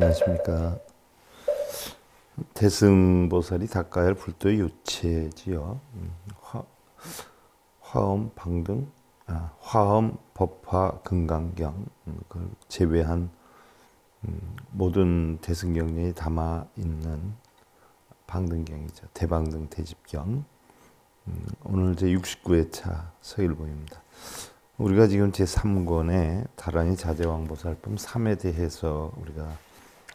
안녕하십니까. 대승보살이 닦아야 할 불도의 유체지요. 화엄, 방등, 화엄, 법화, 금강경, 그걸 제외한 모든 대승경전이 담아 있는 방등경이죠. 대방등 대집경. 오늘 제 69회차 서일보입니다. 우리가 지금 제3권의 다란이 자제왕보살품 3에 대해서 우리가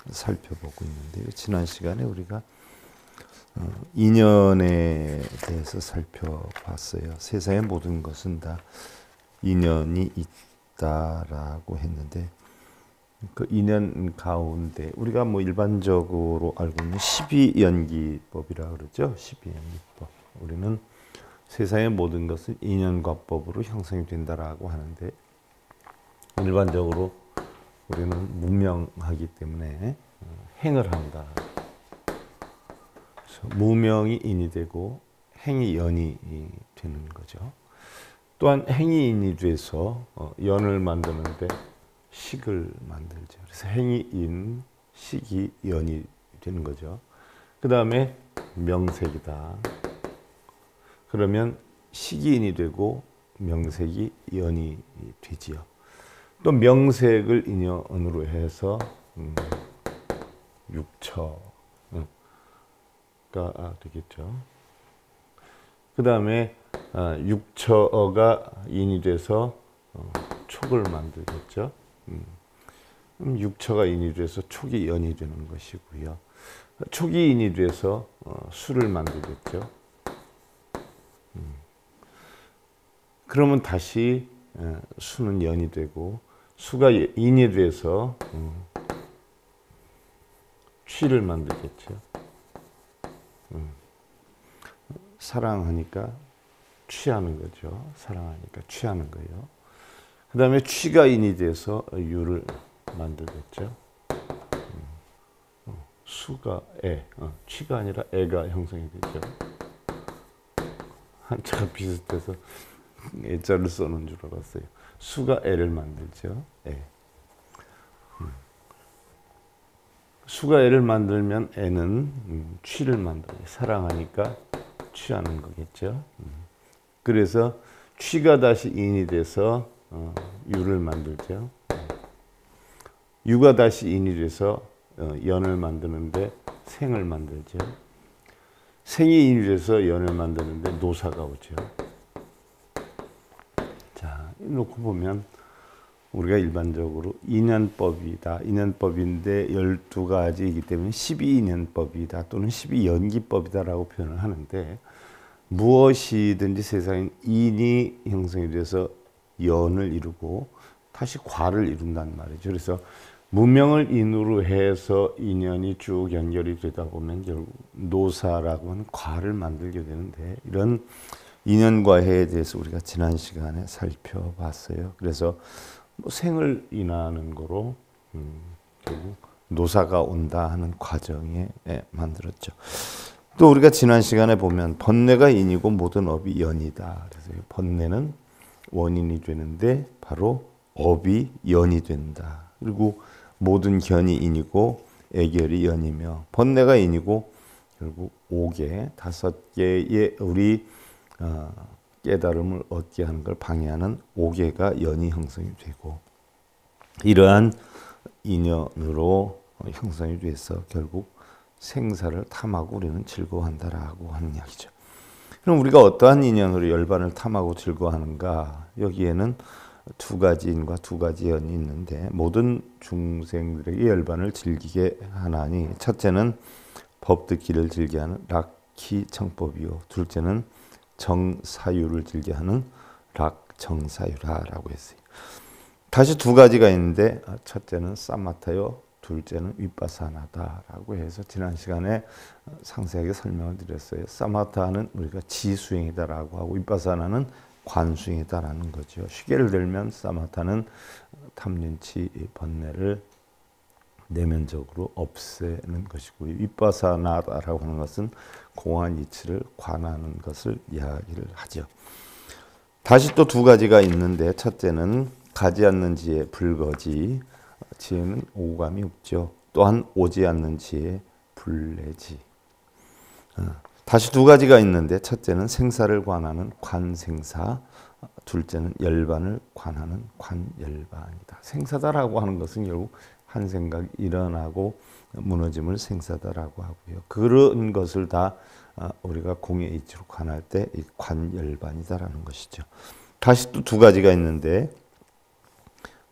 살펴보고 있는데요. 지난 시간에 우리가 인연에 대해서 살펴봤어요. 세상의 모든 것은 다 인연이 있다라고 했는데 그 인연 가운데 우리가 일반적으로 알고 있는 12연기법이라 그러죠. 12연기법. 우리는 세상의 모든 것은 인연과법으로 형성이 된다라고 하는데 일반적으로 우리는 무명하기 때문에 행을 한다. 그래서 무명이 인이 되고 행이 연이 되는 거죠. 또한 행이 인이 돼서 연을 만드는데 식을 만들죠. 그래서 행이 인, 식이 연이 되는 거죠. 그 다음에 명색이다. 그러면 식이 인이 되고 명색이 연이 되지요. 또 명색을 인연으로 해서 육처가 되겠죠. 그 다음에 육처가 인이 돼서 촉을 만들겠죠. 육처가 인이 돼서 촉이 연이 되는 것이고요. 촉이 인이 돼서 수를 만들겠죠. 그러면 다시 수는 연이 되고 수가 인이 돼서 취를 만들겠죠. 사랑하니까 취하는 거죠. 사랑하니까 취하는 거예요. 그 다음에 취가 인이 돼서 유를 만들겠죠. 수가 애, 취가 아니라 애가 형성이 되죠. 한자가 비슷해서 애자를 써놓은 줄 알았어요. 수가 애를 만들죠. 애. 수가 애를 만들면 애는 취를 만들어요. 사랑하니까 취하는 거겠죠. 그래서 취가 다시 인이 돼서 유를 만들죠. 유가 다시 인이 돼서 연을 만드는데 생을 만들죠. 생이 인이 돼서 연을 만드는데 노사가 오죠. 자, 놓고 보면 우리가 일반적으로 인연법이다. 인연법인데 12가지이기 때문에 12인연법이다 또는 12연기법이다라고 표현을 하는데 무엇이든지 세상에 인이 형성이 돼서 연을 이루고 다시 과를 이룬단 말이죠. 그래서 무명을 인으로 해서 인연이 쭉 연결이 되다 보면 결국 노사라고 하는 과를 만들게 되는데 이런 인연과해에 대해서 우리가 지난 시간에 살펴봤어요. 그래서 생을 인하는 거로 결국 노사가 온다 하는 과정에 만들었죠. 또 우리가 지난 시간에 보면 번뇌가 인이고 모든 업이 연이다. 그래서 번뇌는 원인이 되는데 바로 업이 연이 된다. 그리고 모든 견이 인이고 애결이 연이며 번뇌가 인이고 결국 5개, 5개의 우리 깨달음을 얻게 하는 걸 방해하는 5개가 연이 형성이 되고 이러한 인연으로 형성이 돼서 결국 생사를 탐하고 우리는 즐거워한다라고 하는 이야기죠. 그럼 우리가 어떠한 인연으로 열반을 탐하고 즐거워하는가? 여기에는 두 가지 인과 두 가지 연이 있는데 모든 중생들에게 열반을 즐기게 하나니 첫째는 법 듣기를 즐겨 하는 락희청법이요 둘째는 정사유를 즐겨 하는 락정사유라고 했어요. 다시 두 가지가 있는데 첫째는 사마타요 둘째는 윗바사나다라고 해서 지난 시간에 상세하게 설명을 드렸어요. 사마타는 우리가 지수행이다라고 하고 윗바사나는 관수행이다라는 거죠. 시계를 들면 사마타는 탐륜치 번뇌를 내면적으로 없애는 것이고 윗바사나다라고 하는 것은 공한 이치를 관하는 것을 이야기를 하죠. 다시 또 두 가지가 있는데 첫째는 가지 않는 지혜 불거지 지혜는 오감이 없죠. 또한 오지 않는 지혜 불례지. 다시 두 가지가 있는데 첫째는 생사를 관하는 관생사, 둘째는 열반을 관하는 관열반이다. 생사다라고 하는 것은 결국 한 생각이 일어나고 무너짐을 생사다라고 하고요. 그런 것을 다 우리가 공의 이치로 관할 때 이 관열반이다라는 것이죠. 다시 또 두 가지가 있는데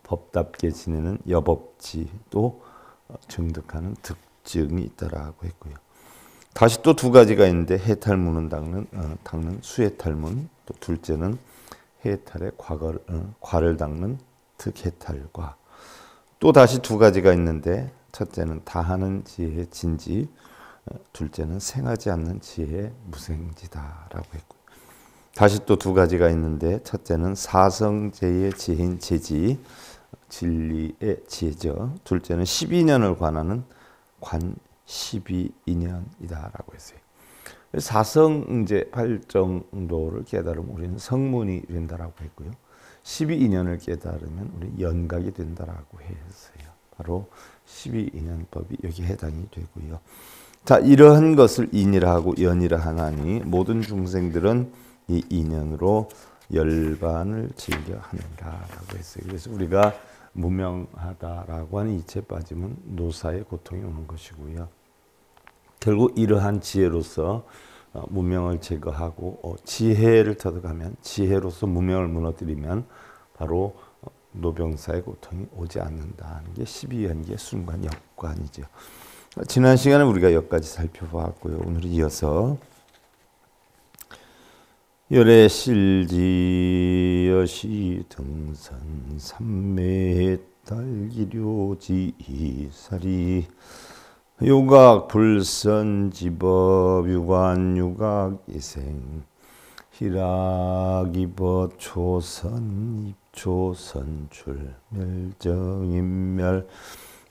법답게 지내는 여법지, 또 증득하는 득증이 있다라고 했고요. 다시 또 두 가지가 있는데 해탈문은 닦는 수해탈문, 또 둘째는 해탈의 과를 닦는 득해탈과, 또 다시 두 가지가 있는데 첫째는 다하는 지혜의 진지, 둘째는 생하지 않는 지혜의 무생지다라고 했고요. 다시 또 두 가지가 있는데 첫째는 사성제의 지혜인 제지, 진리의 지혜죠. 둘째는 12년을 관하는 관 12인연이다라고 했어요. 사성제 8정도를 깨달으면 우리는 성문이 된다라고 했고요. 12인연을 깨달으면 우리 연각이 된다라고 했어요. 바로 12인연법이 여기 해당이 되고요. 자, 이러한 것을 인이라 하고 연이라 하나니 모든 중생들은 이 인연으로 열반을 즐겨 하느라라고 했어요. 그래서 우리가 무명하다라고 하는 이치에 빠지면 노사의 고통이 오는 것이고요. 결국 이러한 지혜로서 무명을 제거하고 지혜를 터득하면, 지혜로서 무명을 무너뜨리면 바로 노병사의 고통이 오지 않는다는 게 12연기의 순간 역관이죠. 지난 시간에 우리가 여기까지 살펴보았고요. 오늘 이어서 열애실지 여시 등선 삼매 달기료지 이사리 요각 불선 지법 유관 유각 이생 희락이법 초선 입초 선출 멸정 인멸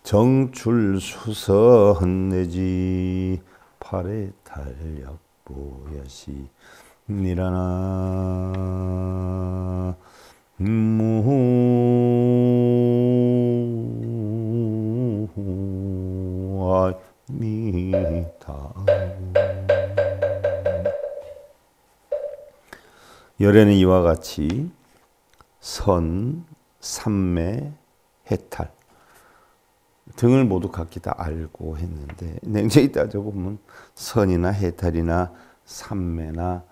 정출 수선 내지 팔의 탄력부 여시 니라나 무아미타. 열애는 이와 같이 선, 삼매, 해탈 등을 모두 각기 다 알고 했는데, 냉정히 따져보면 선이나 해탈이나 삼매나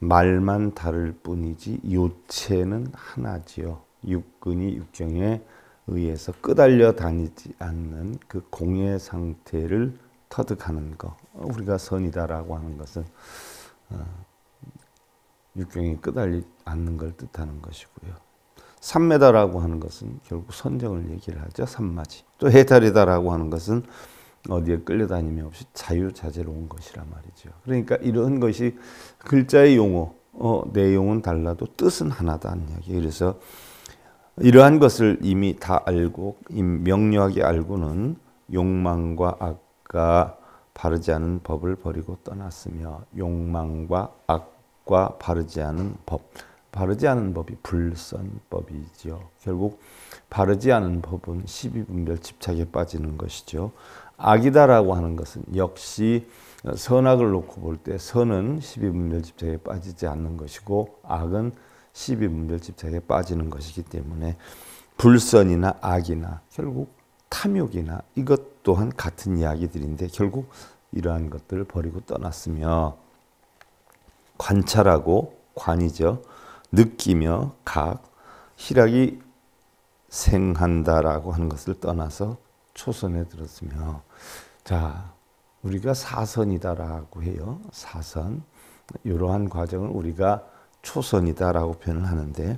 말만 다를 뿐이지 요체는 하나지요. 육근이 육경에 의해서 끄달려 다니지 않는 그 공의 상태를 터득하는 것. 우리가 선이다라고 하는 것은 육경에 끄달리지 않는 걸 뜻하는 것이고요. 삼매다라고 하는 것은 결국 선정을 얘기를 하죠. 삼마지. 또 해탈이다라고 하는 것은 어디에 끌려다님이 없이 자유자재로운 것이란 말이죠. 그러니까 이런 것이 글자의 용어, 내용은 달라도 뜻은 하나다는 이야기. 그래서 이러한 것을 이미 다 알고 명료하게 알고는 욕망과 악과 바르지 않은 법을 버리고 떠났으며, 욕망과 악과 바르지 않은 법, 바르지 않은 법이 불선법이죠. 결국 바르지 않은 법은 12분별 집착에 빠지는 것이죠. 악이다라고 하는 것은 역시 선악을 놓고 볼 때 선은 12분별 집착에 빠지지 않는 것이고 악은 12분별 집착에 빠지는 것이기 때문에 불선이나 악이나 결국 탐욕이나 이것 또한 같은 이야기들인데, 결국 이러한 것들을 버리고 떠났으며, 관찰하고 관이죠. 느끼며 각, 희락이 생한다라고 하는 것을 떠나서 초선에 들었으며, 자, 우리가 사선이다라고 해요. 사선. 이러한 과정을 우리가 초선이다라고 표현을 하는데,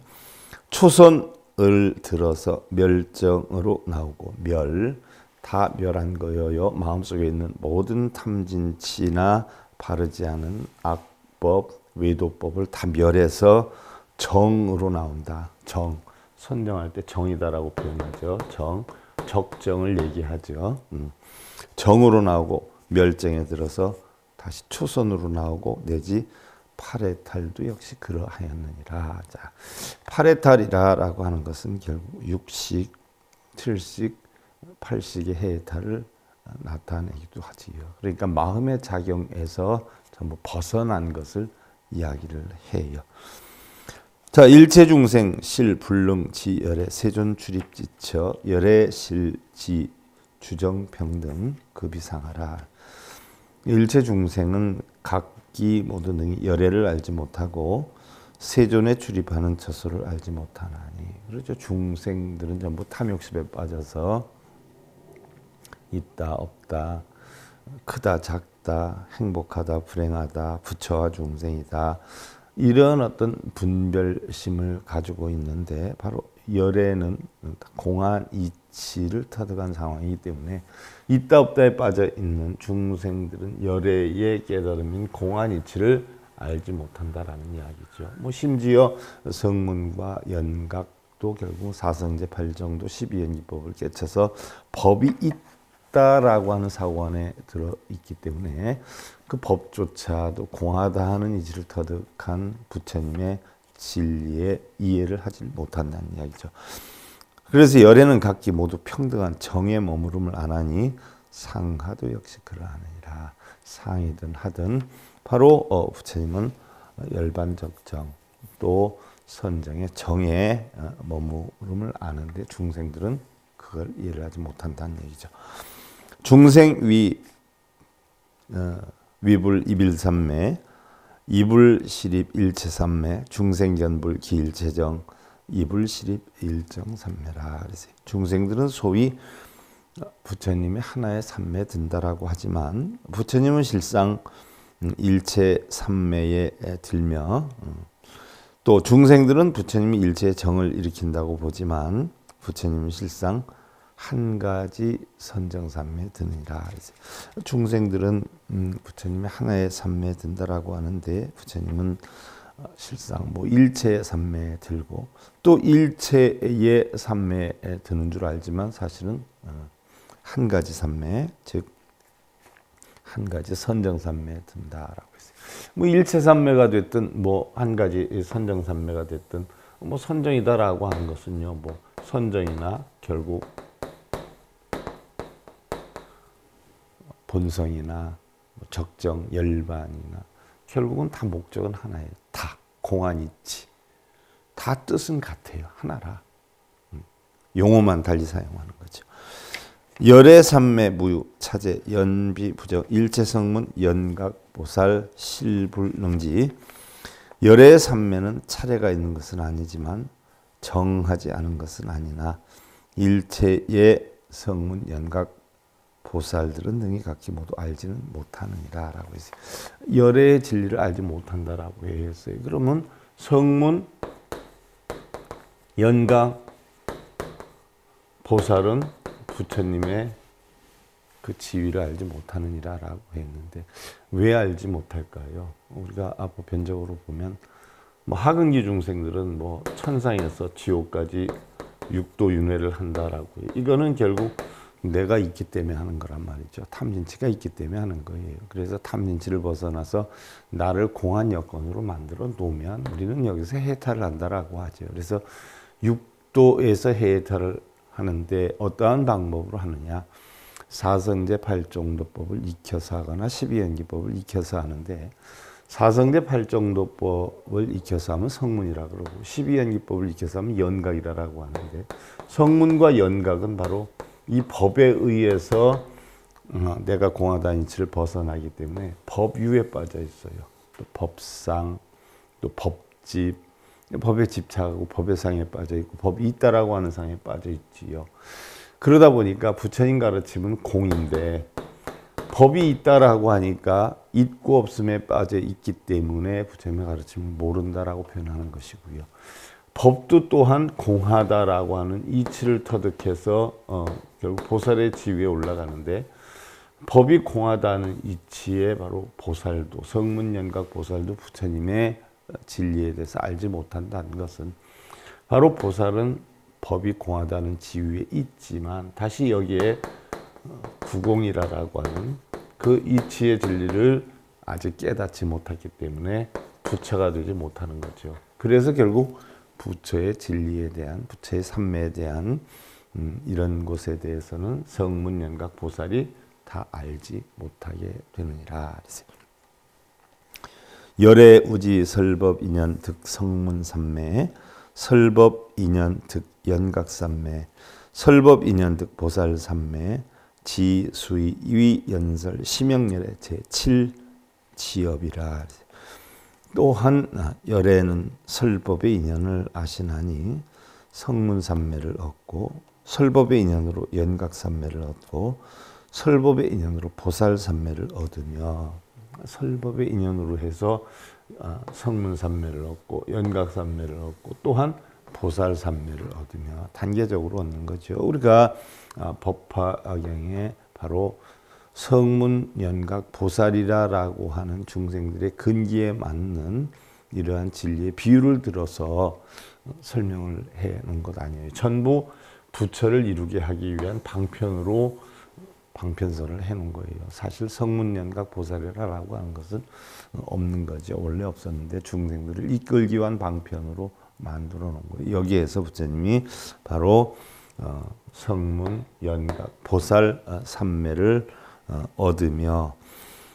초선을 들어서 멸정으로 나오고, 다 멸한 거여요. 마음속에 있는 모든 탐진치나 바르지 않은 악법, 외도법을 다 멸해서 정으로 나온다. 정. 선정할 때 정이다라고 표현하죠. 정. 적정을 얘기하죠. 정으로 나오고 멸정에 들어서 다시 초선으로 나오고, 내지 팔해탈도 역시 그러하였느니라. 자, 팔해탈이라고 하는 것은 결국 6식, 7식, 8식의 해탈을 나타내기도 하지요. 그러니까 마음의 작용에서 전부 벗어난 것을 이야기를 해요. 자, 일체중생 실 불능 지 열애 세존 출입지처 열애 실지 주정평등 급이상하라. 일체중생은 각기 모두 능히 열애를 알지 못하고 세존에 출입하는 처소를 알지 못하나니. 그렇죠. 중생들은 전부 탐욕심에 빠져서 있다 없다, 크다 작다, 행복하다 불행하다, 부처와 중생이다, 이런 어떤 분별심을 가지고 있는데, 바로 열애는 공한 이치를 터득한 상황이기 때문에 있다 없다에 빠져 있는 중생들은 열애의 깨달음인 공한 이치를 알지 못한다라는 이야기죠. 뭐 심지어 성문과 연각도 결국 사성제 8정도 12연기법을 깨쳐서 법이 있다라고 하는 사고안에 들어있기 때문에 그 법조차도 공하다 하는 이지를 터득한 부처님의 진리의 이해를 하지 못한다는 이야기죠. 그래서 열애는 각기 모두 평등한 정에 머무름을 안 하니 상하도 역시 그러하니라. 상이든 하든 바로 부처님은 열반적정 또 선정의 정에 머무름을 아는데 중생들은 그걸 이해를 하지 못한다는 얘기죠. 중생 위불 이빌삼매 이불시립 일체삼매 중생견불 기일체정 이불시립 일정삼매라. 그래서 중생들은 소위 부처님의 하나의 삼매에 든다라고 하지만 부처님은 실상 일체 삼매에 들며 또 중생들은 부처님이 일체의 정을 일으킨다고 보지만 부처님은 실상 한 가지 선정삼매에 드느니라. 중생들은 부처님의 하나의 삼매에 든다라고 하는데 부처님은 실상 뭐 일체의 삼매에 들고 또 일체의 삼매에 드는 줄 알지만 사실은 한 가지 삼매, 즉 한 가지 선정삼매에 든다라고 했어요. 뭐 일체삼매가 됐든 뭐 한 가지 선정삼매가 됐든 뭐 선정이다라고 하는 것은요, 뭐 선정이나 결국 본성이나 적정, 열반이나 결국은 다 목적은 하나예요. 다 공한이치, 다 뜻은 같아요. 하나라. 용어만 달리 사용하는 거죠. 열애 삼매 무유 차제 연비 부적 일체성문 연각 보살 실불능지. 열애 삼매는 차례가 있는 것은 아니지만 정하지 않은 것은 아니나 일체의 성문 연각 보살들은 능히 각기 모두 알지는 못하느니라 라고 했어요. 열애의 진리를 알지 못한다라고 했어요. 그러면 성문, 연각, 보살은 부처님의 그 지위를 알지 못하느니라 라고 했는데 왜 알지 못할까요? 우리가 보편적으로 보면 뭐 하근기 중생들은 뭐 천상에서 지옥까지 육도 윤회를 한다라고 해요. 이거는 결국 내가 있기 때문에 하는 거란 말이죠. 탐진치가 있기 때문에 하는 거예요. 그래서 탐진치를 벗어나서 나를 공한 여건으로 만들어 놓으면 우리는 여기서 해탈을 한다라고 하죠. 그래서 육도에서 해탈을 하는데 어떠한 방법으로 하느냐. 사성제 8정도법을 익혀서 하거나 12연기법을 익혀서 하는데 사성제 8정도법을 익혀서 하면 성문이라 그러고 12연기법을 익혀서 하면 연각이라고 하는데 성문과 연각은 바로 이 법에 의해서 내가 공하다는 이치를 벗어나기 때문에 법유에 빠져 있어요. 또 법상, 또 법집, 법에 집착하고 법의 상에 빠져 있고 법이 있다라고 하는 상에 빠져 있지요. 그러다 보니까 부처님 가르침은 공인데 법이 있다라고 하니까 있고 없음에 빠져 있기 때문에 부처님의 가르침을 모른다라고 표현하는 것이고요. 법도 또한 공하다라고 하는 이치를 터득해서 결국 보살의 지위에 올라가는데 법이 공하다는 이치에 바로 보살도 성문연각 보살도 부처님의 진리에 대해서 알지 못한다는 것은 바로 보살은 법이 공하다는 지위에 있지만 다시 여기에 구공이라고 하는 그 이치의 진리를 아직 깨닫지 못했기 때문에 부처가 되지 못하는 거죠. 그래서 결국 부처의 진리에 대한 부처의 삼매에 대한 이런 곳에 대해서는 성문연각 보살이 다 알지 못하게 되느니라. 열애 우지 설법 인연 득 성문 삼매 설법 인연 득 연각 삼매 설법 인연 득 보살 삼매 지수의 위 연설 심영열의 제7 지업이라. 또한 열애는 설법의 인연을 아시나니 성문삼매를 얻고 설법의 인연으로 연각삼매를 얻고 설법의 인연으로 보살삼매를 얻으며 설법의 인연으로 해서 성문삼매를 얻고 연각삼매를 얻고 또한 보살삼매를 얻으며 단계적으로 얻는 거죠. 우리가 법화경에 바로 성문, 연각, 보살이라고 하는 중생들의 근기에 맞는 이러한 진리의 비유를 들어서 설명을 해 놓은 것 아니에요. 전부 부처를 이루게 하기 위한 방편서를 해 놓은 거예요. 사실 성문, 연각, 보살이라고 하는 것은 없는 거죠. 원래 없었는데 중생들을 이끌기 위한 방편으로 만들어 놓은 거예요. 여기에서 부처님이 바로 성문, 연각, 보살 삼매를 얻으며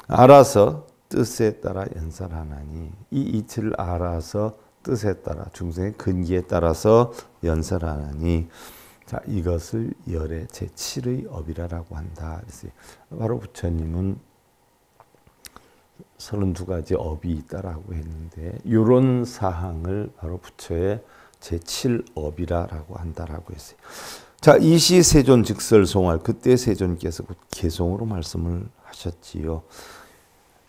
알아서 뜻에 따라 연설하나니 이 이치를 알아서 뜻에 따라 중생의 근기에 따라서 연설하나니 자 이것을 열의 제7의 업이라고 한다. 그래서 바로 부처님은 32가지 업이 있다라고 했는데 이런 사항을 바로 부처의 제7업이라고 한다라고 했어요. 자, 이시 세존 즉설송할 그때 세존께서 곧 개송으로 말씀을 하셨지요.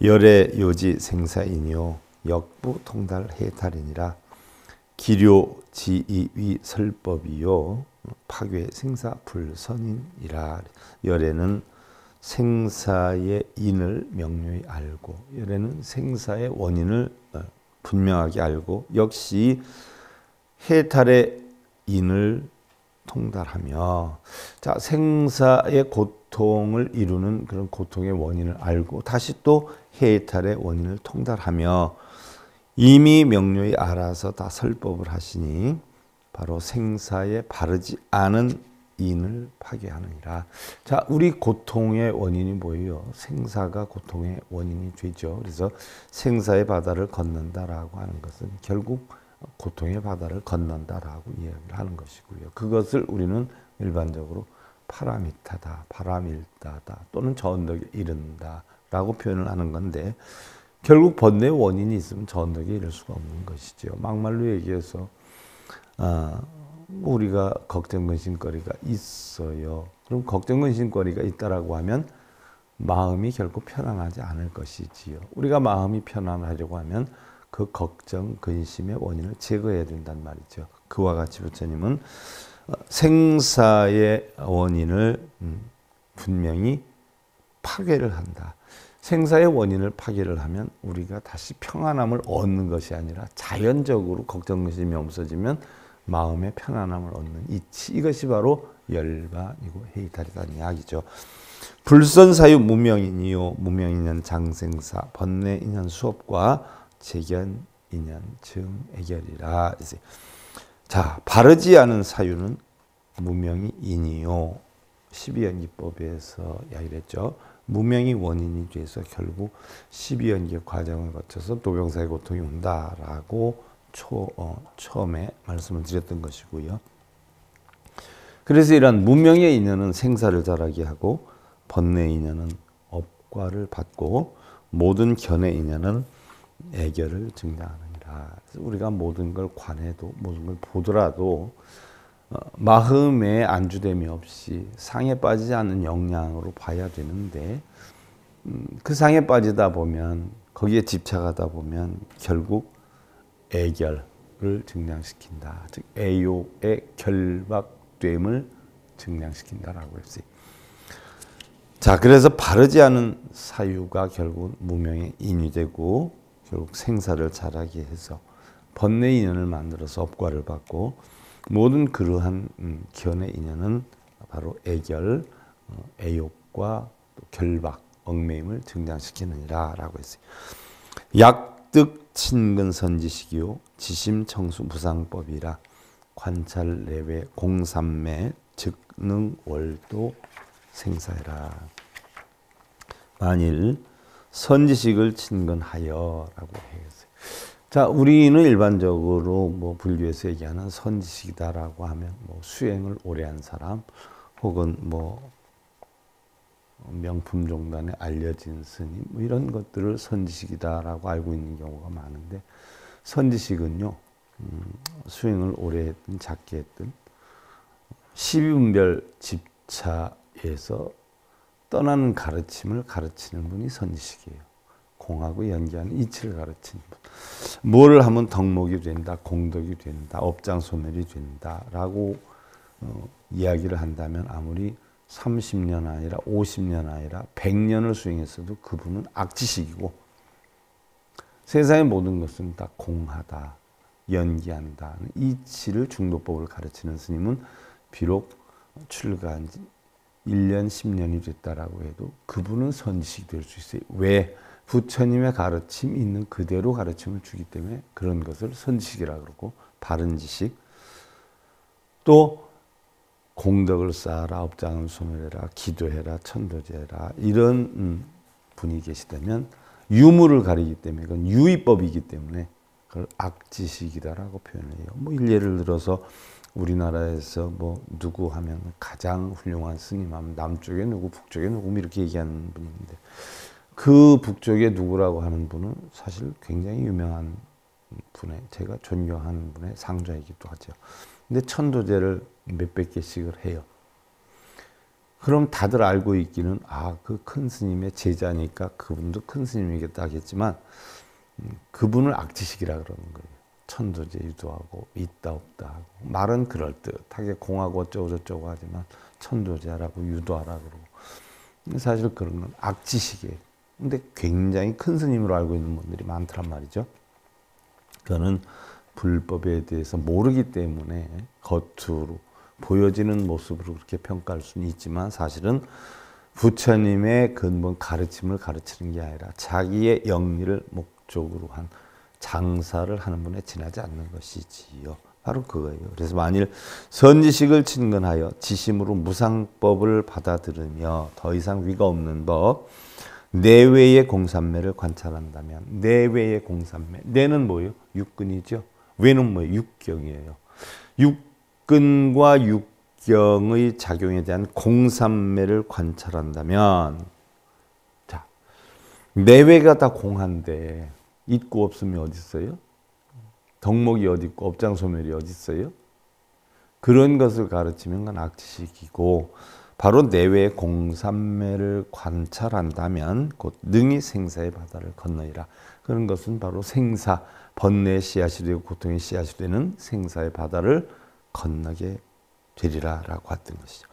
열의 요지 생사이니요 역부 통달 해탈이니라 기료 지이위 설법이요 파괴 생사 불선인이라. 열에는 생사의 인을 명료히 알고 열에는 생사의 원인을 분명하게 알고 역시 해탈의 인을 통달하며 자 생사의 고통을 이루는 그런 고통의 원인을 알고 다시 또 해탈의 원인을 통달하며 이미 명료히 알아서 다 설법을 하시니 바로 생사에 바르지 않은 인을 파괴하느니라. 자 우리 고통의 원인이 뭐예요? 생사가 고통의 원인이 되죠. 그래서 생사의 바다를 건넌다라고 하는 것은 결국 고통의 바다를 건넌다라고 이야기를 하는 것이고요. 그것을 우리는 일반적으로 파라미타다, 파라밀다다 또는 저 언덕에 이른다라고 표현을 하는 건데 결국 번뇌의 원인이 있으면 저 언덕에 이를 수가 없는 것이죠. 막말로 얘기해서 우리가 걱정 근심거리가 있어요. 그럼 걱정 근심거리가 있다라고 하면 마음이 결코 편안하지 않을 것이지요. 우리가 마음이 편안하려고 하면 그 걱정, 근심의 원인을 제거해야 된단 말이죠. 그와 같이 부처님은 생사의 원인을 분명히 파괴를 한다. 생사의 원인을 파괴를 하면 우리가 다시 평안함을 얻는 것이 아니라 자연적으로 걱정, 근심이 없어지면 마음의 편안함을 얻는 이치. 이것이 바로 열반이고 해이탈이라는 이야기죠. 불선사유 무명인이요 무명인연 장생사 번뇌인연 수업과 재견 인연 증 애결이라. 자 바르지 않은 사유는 무명이 인이요 12연기법에서 이야기를 했죠. 무명이 원인이 돼서 결국 12연기 과정을 거쳐서 도병사의 고통이 온다라고 처음에 말씀을 드렸던 것이고요. 그래서 이러한 무명의 인연은 생사를 자라게 하고 번뇌의 인연은 업과를 받고 모든 견의 인연은 애결을 증량하느니라. 우리가 모든 걸 관해도 모든 걸 보더라도 마음에 안주됨이 없이 상에 빠지지 않는 역량으로 봐야 되는데 그 상에 빠지다 보면 거기에 집착하다 보면 결국 애결을 증량시킨다. 즉 애욕의 결박됨을 증량시킨다라고 했어요. 자, 그래서 바르지 않은 사유가 결국 무명의 인이 되고 결국 생사를 자라게 해서 번뇌 인연을 만들어서 업과를 받고 모든 그러한 견의 인연은 바로 애결, 애욕과 또 결박, 얽매임을 증량시키느니라라고 했어요. 약득 친근 선지식이요 지심청수 무상법이라 관찰 내외 공삼매 즉능 월도 생사해라. 만일 선지식을 친근하여라고 해요. 자, 우리는 일반적으로 뭐 불교에서 얘기하는 선지식이다라고 하면 뭐 수행을 오래 한 사람 혹은 뭐 명품 종단에 알려진 스님 뭐 이런 것들을 선지식이다라고 알고 있는 경우가 많은데, 선지식은요 수행을 오래 했든 작게 했든 12분별 집차에서 떠나는 가르침을 가르치는 분이 선지식이에요. 공하고 연기하는 이치를 가르치는 분. 뭐를 하면 덕목이 된다, 공덕이 된다, 업장소멸이 된다라고 이야기를 한다면 아무리 30년 아니라 50년 아니라 100년을 수행했어도 그분은 악지식이고, 세상의 모든 것은 다 공하다, 연기한다, 이치를 중도법을 가르치는 스님은 비록 출가한 지 1년, 10년이 됐다라고 해도 그분은 선지식이 될 수 있어요. 왜? 부처님의 가르침 있는 그대로 가르침을 주기 때문에 그런 것을 선지식이라고 그러고, 바른 지식, 또 공덕을 쌓아라, 업장을 소멸해라, 기도해라, 천도제해라, 이런 분이 계시다면 유무를 가리기 때문에 그건 유의법이기 때문에 그걸 악지식이다라고 표현해요. 뭐 예를 들어서 우리나라에서 뭐 누구 하면 가장 훌륭한 스님 하면 남쪽에 누구, 북쪽에 누구 이렇게 얘기하는 분이 있는데, 그 북쪽에 누구라고 하는 분은 사실 굉장히 유명한 분의, 제가 존경하는 분의 상좌이기도 하죠. 근데 천도제를 몇백 개씩을 해요. 그럼 다들 알고 있기는 그 큰 스님의 제자니까 그분도 큰 스님이겠다 하겠지만 그분을 악지식이라 그러는 거예요. 천도제 유도하고 있다 없다 하고, 말은 그럴듯하게 공하고 어쩌고 저쩌고 하지만 천도제하라고 유도하라 그러고, 사실 그런 건 악지식이에요. 근데 굉장히 큰 스님으로 알고 있는 분들이 많더란 말이죠. 그거는 불법에 대해서 모르기 때문에 겉으로 보여지는 모습으로 그렇게 평가할 수는 있지만, 사실은 부처님의 근본 가르침을 가르치는 게 아니라 자기의 영리를 목적으로 한 장사를 하는 분에 지나지 않는 것이지요. 바로 그거예요. 그래서 만일 선지식을 친근하여 지심으로 무상법을 받아들으며 더 이상 위가 없는 법, 내외의 공산매를 관찰한다면, 내외의 공산매, 내는 뭐예요? 육근이죠. 외는 뭐예요? 육경이에요. 육근과 육경의 작용에 대한 공산매를 관찰한다면, 자, 내외가 다 공한데 있고 없음이 어디 있어요? 덕목이 어디 있고 업장소멸이 어디 있어요? 그런 것을 가르치면 그건 악지식이고, 바로 내외의 공산매를 관찰한다면 곧 능히 생사의 바다를 건너리라. 그런 것은 바로 생사, 번뇌의 씨앗이 되고 고통의 씨앗이 되는 생사의 바다를 건너게 되리라 라고 했던 것이죠.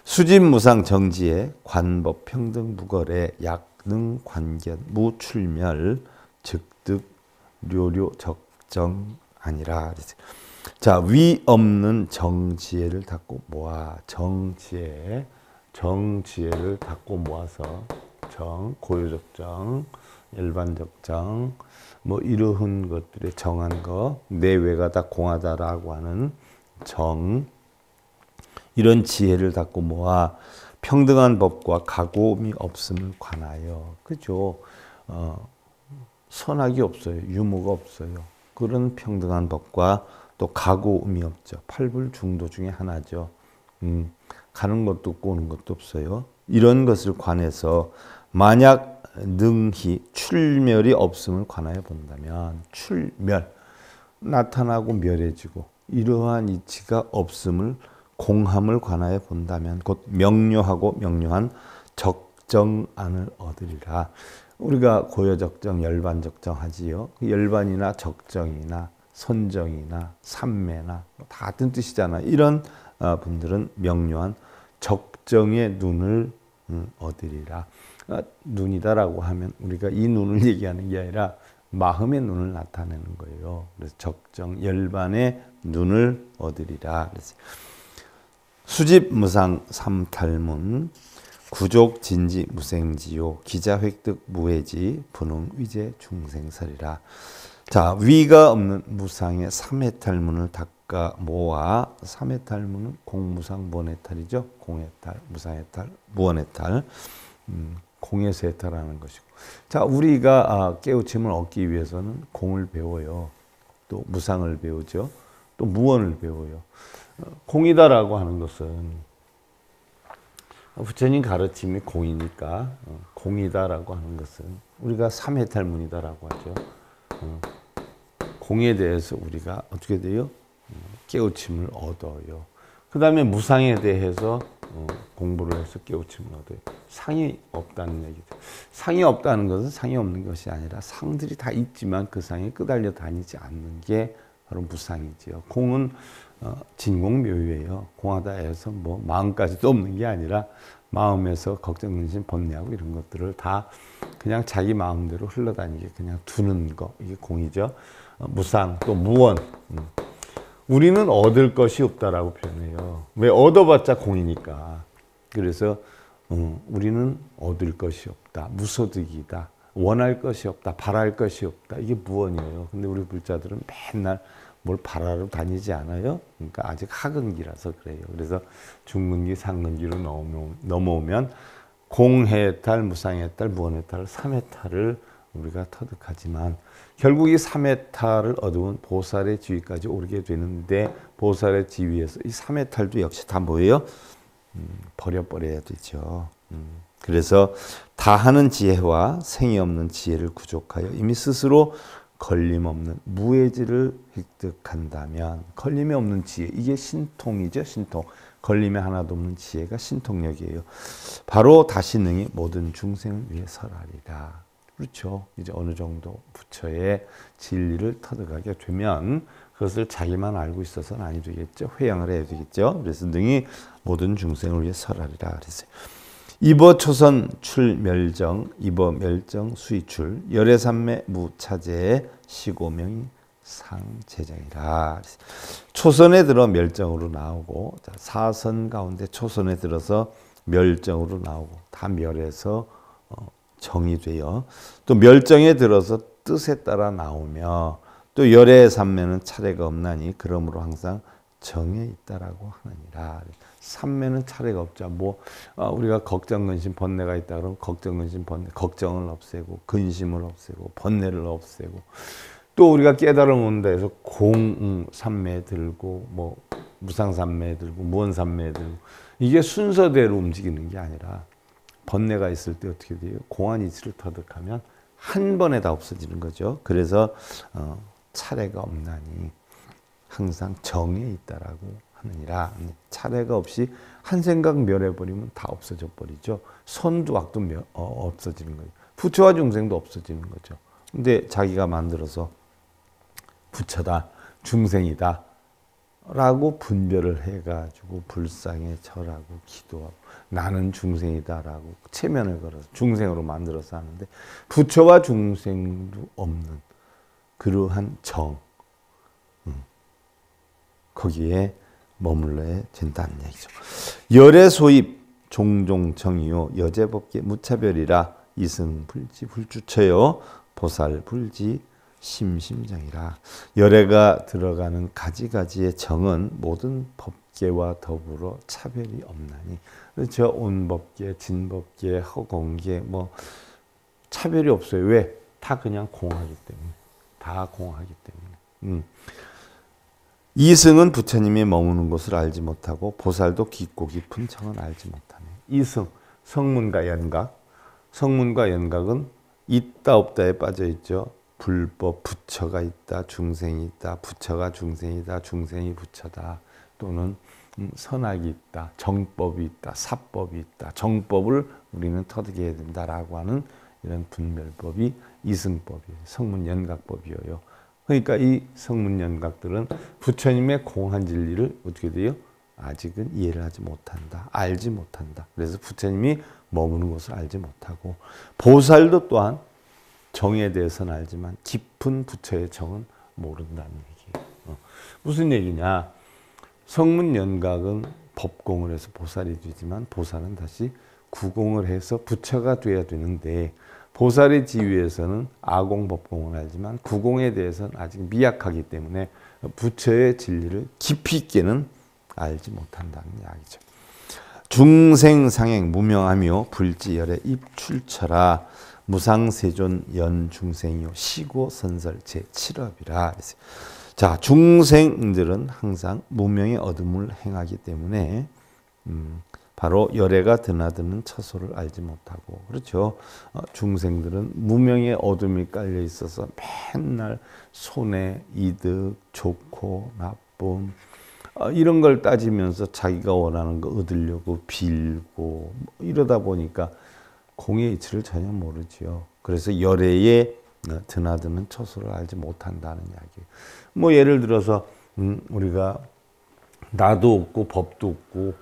수진무상 정지에 관법 평등 무거래 약능 관견 무출멸 즉득 료료 적정 아니라. 자, 위 없는 정지혜를 닫고 모아. 정지혜를 닫고 모아서 고유적 정, 일반적 정, 뭐 이러한 것들에 정한 거, 내외가 다 공하다라고 하는 정, 이런 지혜를 닫고 모아 평등한 법과 가고움이 없음을 관하여. 그죠? 선악이 없어요. 유무가 없어요. 그런 평등한 법과 또 가고움이 없죠. 팔불중도 중에 하나죠. 가는 것도 없고 오는 것도 없어요. 이런 것을 관해서 만약 능히 출멸이 없음을 관하여 본다면, 출멸, 나타나고 멸해지고 이러한 이치가 없음을, 공함을 관하여 본다면 곧 명료하고 명료한 적정안을 얻으리라. 우리가 고여적정, 열반적정 하지요. 열반이나 적정이나 선정이나 삼매나 다 같은 뜻이잖아요. 이런 분들은 명료한 적정의 눈을 얻으리라. 눈이다라고 하면 우리가 이 눈을 얘기하는 게 아니라 마음의 눈을 나타내는 거예요. 그래서 적정, 열반의 눈을 얻으리라. 그래서 수집무상 삼탈문, 구족 진지 무생지요, 기자 획득 무해지, 분홍 위제 중생설이라. 자, 위가 없는 무상의 삼해탈문을 닦아 모아. 삼해탈문은 공무상 무원해탈이죠. 공해탈, 무상해탈, 무원해탈. 공에서 해탈하는 것이고. 자, 우리가 깨우침을 얻기 위해서는 공을 배워요. 또 무상을 배우죠. 또 무언을 배워요. 공이다라고 하는 것은 부처님 가르침이 공이니까 공이다라고 하는 것은 우리가 삼해탈문이다라고 하죠. 공에 대해서 우리가 어떻게 돼요? 깨우침을 얻어요. 그 다음에 무상에 대해서 공부를 해서 깨우침을 얻어요. 상이 없다는 얘기죠. 상이 없다는 것은 상이 없는 것이 아니라 상들이 다 있지만 그 상에 끄달려 다니지 않는 게 바로 무상이지요. 공은 진공묘유예요. 공하다 해서 뭐 마음까지도 없는 게 아니라 마음에서 걱정, 근심, 번뇌하고 이런 것들을 다 그냥 자기 마음대로 흘러다니게 그냥 두는 거, 이게 공이죠. 무상, 또 무원. 우리는 얻을 것이 없다라고 표현해요. 왜? 얻어봤자 공이니까. 그래서 우리는 얻을 것이 없다. 무소득이다. 원할 것이 없다. 바랄 것이 없다. 이게 무언이에요. 근데 우리 불자들은 맨날 뭘 바라러 다니지 않아요. 그러니까 아직 하근기라서 그래요. 그래서 중근기, 상근기로 넘어오면 공해탈, 무상해탈, 무언해탈, 삼해탈을 우리가 터득하지만 결국 이 삼해탈을 얻으면 보살의 지위까지 오르게 되는데 보살의 지위에서 이 삼해탈도 역시 다 뭐예요? 버려버려야 되죠. 그래서 다하는 지혜와 생이 없는 지혜를 구족하여 이미 스스로 걸림없는 무해지를 획득한다면 걸림이 없는 지혜, 이게 신통이죠. 신통. 걸림이 하나도 없는 지혜가 신통력이에요. 바로 다시 능히 모든 중생을 위해 설하리라. 그렇죠. 이제 어느 정도 부처의 진리를 터득하게 되면 그것을 자기만 알고 있어서는 아니 되겠죠. 회양을 해야 되겠죠. 그래서 능히 모든 중생을 위해 설하리라 그랬어요. 이버 초선 출멸정, 이버 멸정 수이출, 열애삼매 무차제 시고명이 상제장이라. 초선에 들어 멸정으로 나오고, 사선 가운데 초선에 들어서 멸정으로 나오고, 다 멸해서 정이 돼요. 또 멸정에 들어서 뜻에 따라 나오며, 또 열애삼매는 차례가 없나니 그러므로 항상 정에 있다라고 하느니라. 삼매는 차례가 없죠. 우리가 걱정, 근심, 번뇌가 있다 그러면 걱정, 근심, 번뇌, 걱정을 없애고 근심을 없애고 번뇌를 없애고 또 우리가 깨달음 온다 해서 공삼매 들고 무상삼매 들고 무언삼매 들고 이게 순서대로 움직이는 게 아니라 번뇌가 있을 때 어떻게 돼요? 공안이치를 터득하면 한 번에 다 없어지는 거죠. 그래서 차례가 없나니 항상 정에 있다라고 하느니라. 차례가 없이 한 생각 멸해버리면 다 없어져 버리죠. 선도 악도 없어지는 거죠. 부처와 중생도 없어지는 거죠. 근데 자기가 만들어서 부처다, 중생이다 라고 분별을 해가지고 불상에 절하고 기도하고 나는 중생이다라고 체면을 걸어서 중생으로 만들어서 하는데 부처와 중생도 없는 그러한 정, 거기에 머물러야 된다는 얘기죠. 열의 소입 종종 정이요 여제법계 무차별이라 이승 불지 불주처요 보살 불지 심심정이라. 열애가 들어가는 가지가지의 정은 모든 법계와 더불어 차별이 없나니. 저 온법계, 진법계, 허공계 차별이 없어요. 왜? 다 그냥 공하기 때문에. 다 공하기 때문에. 이승은 부처님이 머무는 곳을 알지 못하고 보살도 깊고 깊은 정은 알지 못하네. 이승, 성문과 연각. 성문과 연각은 있다 없다에 빠져 있죠. 불법, 부처가 있다, 중생이 있다, 부처가 중생이다, 중생이 부처다. 또는 선악이 있다, 정법이 있다, 사법이 있다. 정법을 우리는 터득해야 된다라고 하는 이런 분별법이 이승법이에요. 성문연각법이에요. 그러니까 이 성문연각들은 부처님의 공한 진리를 어떻게 돼요? 아직은 이해를 하지 못한다. 알지 못한다. 그래서 부처님이 머무는 곳을 알지 못하고 보살도 또한 정에 대해서는 알지만 깊은 부처의 정은 모른다는 얘기예요. 무슨 얘기냐? 성문연각은 법공을 해서 보살이 되지만 보살은 다시 구공을 해서 부처가 돼야 되는데 보살의 지위에서는 아공 법공을 알지만 구공에 대해서는 아직 미약하기 때문에 부처의 진리를 깊이 있게는 알지 못한다는 이야기죠. 중생상행 무명하며 불지열의 입출처라 무상세존 연중생이요 시고선설 제7업이라. 자, 중생들은 항상 무명의 어둠을 행하기 때문에 바로 열애가 드나드는 처소를 알지 못하고, 그렇죠. 중생들은 무명의 어둠이 깔려 있어서 맨날 손해, 이득, 좋고 나쁨 이런 걸 따지면서 자기가 원하는 거 얻으려고 빌고 이러다 보니까 공의 이치를 전혀 모르지요. 그래서 열애에 드나드는 처소를 알지 못한다는 이야기예요. 뭐 예를 들어서 우리가 나도 없고 법도 없고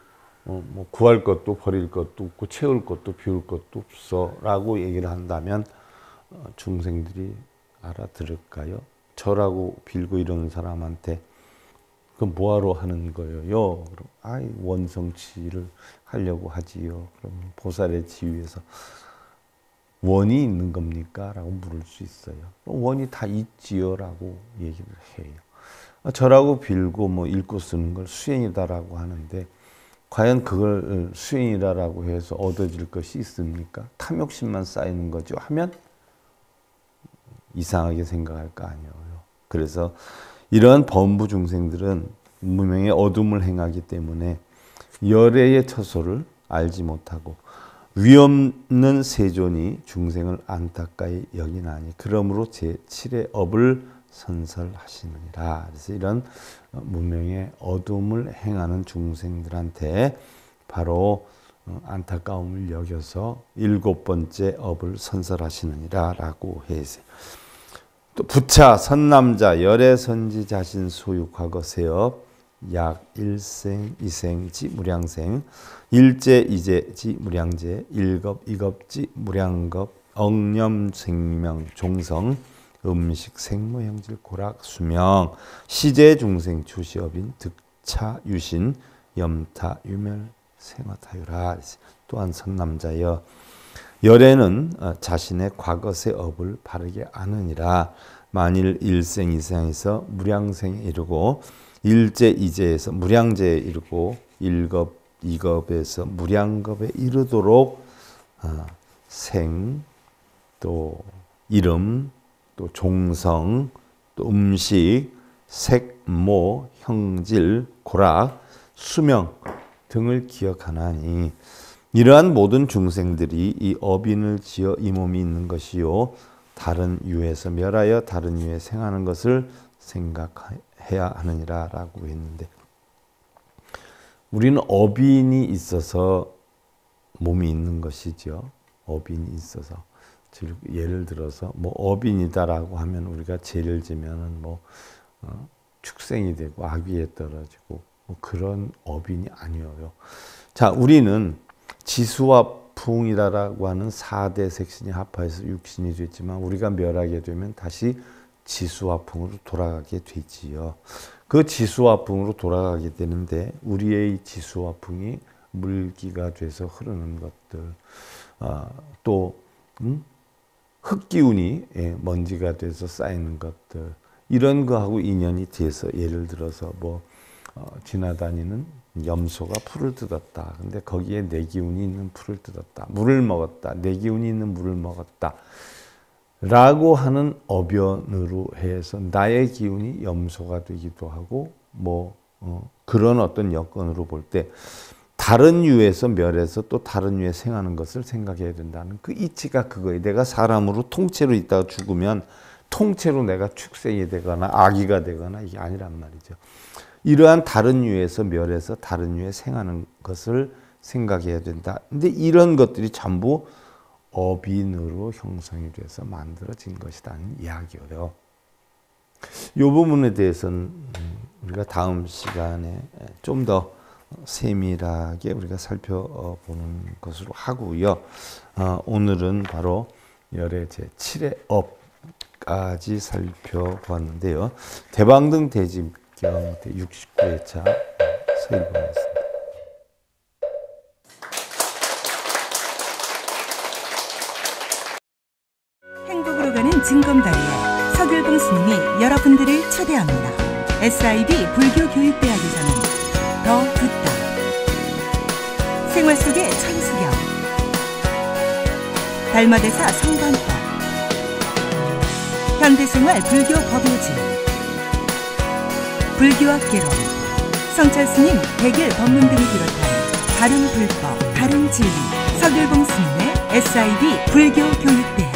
뭐 구할 것도 버릴 것도 없고 채울 것도 비울 것도 없어 라고 얘기를 한다면 중생들이 알아들을까요? 저라고 빌고 이러는 사람한테 그 뭐하러 하는 거예요? 아이 원성치를 하려고 하지요. 그럼 보살의 지위에서 원이 있는 겁니까? 라고 물을 수 있어요. 원이 다 있지요 라고 얘기를 해요. 저라고 빌고 뭐 읽고 쓰는 걸 수행이다라고 하는데 과연 그걸 수행이다라고 해서 얻어질 것이 있습니까? 탐욕심만 쌓이는 거죠 하면 이상하게 생각할 거 아니에요. 그래서 이러한 범부 중생들은 무명의 어둠을 행하기 때문에 열애의 처소를 알지 못하고 위없는 세존이 중생을 안타까이 여기나니 그러므로 제7의 업을 선설하시느니라. 그래서 이런 무명의 어둠을 행하는 중생들한테 바로 안타까움을 여겨서 7번째 업을 선설하시느니라 라고 해서 또 부차 선남자 열애선지 자신 소유 과거 세업 약 일생 이생지 무량생 일제 이제지 무량제 일겁 이겁지 무량겁 억념 생명 종성 음식 생무 형질 고락 수명 시제 중생 주시업인 득차 유신 염타 유멸 생화타유라. 또한 선남자여 열애는 자신의 과거세 업을 바르게 아느니라. 만일 일생 이생에서 무량생에 이르고 일제 이제에서 무량제에 이르고 일겁 이겁에서 무량겁에 이르도록 생 또 이름 또 종성 또 음식 색모 형질 고락 수명 등을 기억하나니 이러한 모든 중생들이 이 업인을 지어 이 몸이 있는 것이요 다른 유에서 멸하여 다른 유에 생하는 것을 생각해야 하느니라 라고 했는데 우리는 업인이 있어서 몸이 있는 것이죠. 업인이 있어서 예를 들어서 뭐 업인이다라고 하면 우리가 죄를 지면은 뭐 축생이 되고 악위에 떨어지고 뭐 그런 업인이 아니에요. 자, 우리는 지수와 풍이다라고 하는 4대 색신이 합하여서 육신이 됐지만 우리가 멸하게 되면 다시 지수와 풍으로 돌아가게 되지요. 그 지수와 풍으로 돌아가게 되는데 우리의 지수와 풍이 물기가 돼서 흐르는 것들 또 흙기운이 먼지가 돼서 쌓이는 것들 이런 거하고 인연이 돼서 예를 들어서 뭐 지나다니는 염소가 풀을 뜯었다. 근데 거기에 내 기운이 있는 풀을 뜯었다. 물을 먹었다. 내 기운이 있는 물을 먹었다. 라고 하는 어변으로 해서 나의 기운이 염소가 되기도 하고 뭐 그런 어떤 여건으로 볼 때 다른 유에서 멸해서 또 다른 유에 생하는 것을 생각해야 된다는 그 이치가 그거예요. 내가 사람으로 통째로 있다가 죽으면 통째로 내가 축생이 되거나 악이가 되거나 이게 아니란 말이죠. 이러한 다른 유에서 멸해서 다른 유에 생하는 것을 생각해야 된다. 근데 이런 것들이 전부 업인으로 형성이 돼서 만들어진 것이라는 이야기예요. 이 부분에 대해서는 우리가 다음 시간에 좀 더 세밀하게 우리가 살펴보는 것으로 하고요. 오늘은 바로 열의 제7의 업까지 살펴보았는데요. 대방등 대집경 제69회차 서일봉이었습니다. 행복으로 가는 진검다리에 서길봉 스님이 여러분들을 초대합니다. SIB 불교교육대학에서는 더 듣다, 생활 속의 천수경, 달마대사 성관법, 현대생활 불교 법요지, 불교학개론, 성찰스님 백일 법문 등을 비롯한 다른 불법, 다른 진리, 서길봉 스님의 SIB 불교 교육대